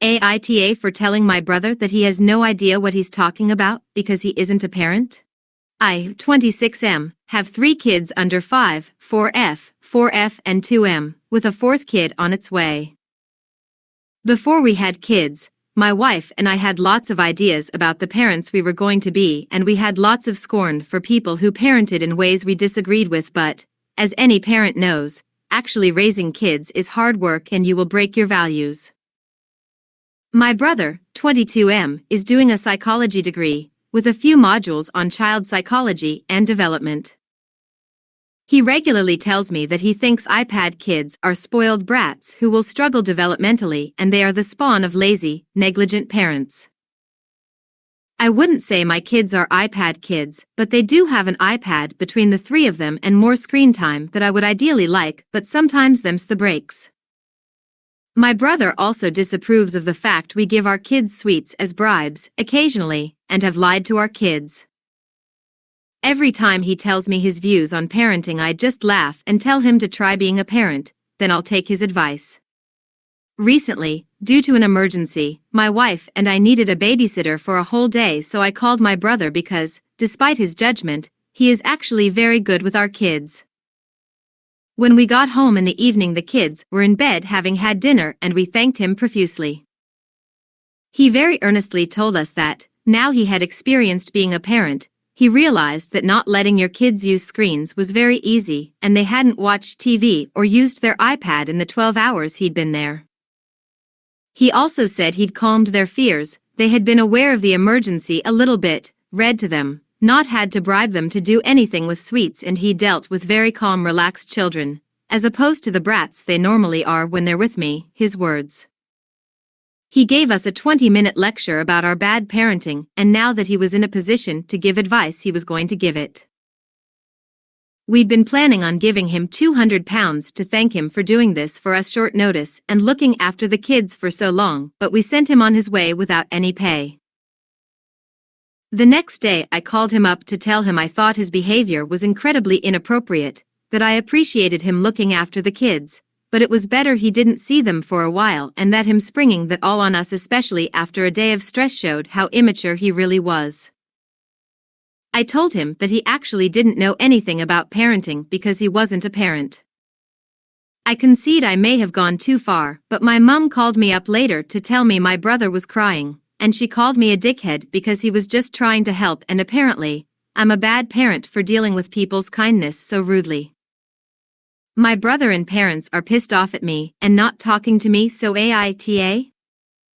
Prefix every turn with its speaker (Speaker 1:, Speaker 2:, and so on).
Speaker 1: AITA for telling my brother that he has no idea what he's talking about because he isn't a parent? I, 26M, have 3 kids under 5, 4F, and 2M, with a 4th kid on its way. Before we had kids, my wife and I had lots of ideas about the parents we were going to be, and we had lots of scorn for people who parented in ways we disagreed with, but, as any parent knows, actually raising kids is hard work and you will break your values. My brother, 22M, is doing a psychology degree, with a few modules on child psychology and development. He regularly tells me that he thinks iPad kids are spoiled brats who will struggle developmentally and they are the spawn of lazy, negligent parents. I wouldn't say my kids are iPad kids, but they do have an iPad between the 3 of them and more screen time that I would ideally like, but sometimes them's the breaks. My brother also disapproves of the fact we give our kids sweets as bribes, occasionally, and have lied to our kids. Every time he tells me his views on parenting, I just laugh and tell him to try being a parent, then I'll take his advice. Recently, due to an emergency, my wife and I needed a babysitter for a whole day, so I called my brother because, despite his judgment, he is actually very good with our kids. When we got home in the evening, the kids were in bed having had dinner and we thanked him profusely. He very earnestly told us that, now he had experienced being a parent, he realized that not letting your kids use screens was very easy and they hadn't watched TV or used their iPad in the 12 hours he'd been there. He also said he'd calmed their fears, they had been aware of the emergency a little bit, read to them, not had to bribe them to do anything with sweets, and he dealt with very calm, relaxed children, as opposed to the brats they normally are when they're with me, his words. He gave us a 20-minute lecture about our bad parenting, and now that he was in a position to give advice, he was going to give it. We'd been planning on giving him £200 to thank him for doing this for us short notice and looking after the kids for so long, but we sent him on his way without any pay. The next day I called him up to tell him I thought his behavior was incredibly inappropriate, that I appreciated him looking after the kids, but it was better he didn't see them for a while, and that him springing that all on us, especially after a day of stress, showed how immature he really was. I told him that he actually didn't know anything about parenting because he wasn't a parent. I concede I may have gone too far, but my mum called me up later to tell me my brother was crying, and she called me a dickhead because he was just trying to help, and apparently, I'm a bad parent for dealing with people's kindness so rudely. My brother and parents are pissed off at me and not talking to me, so AITA?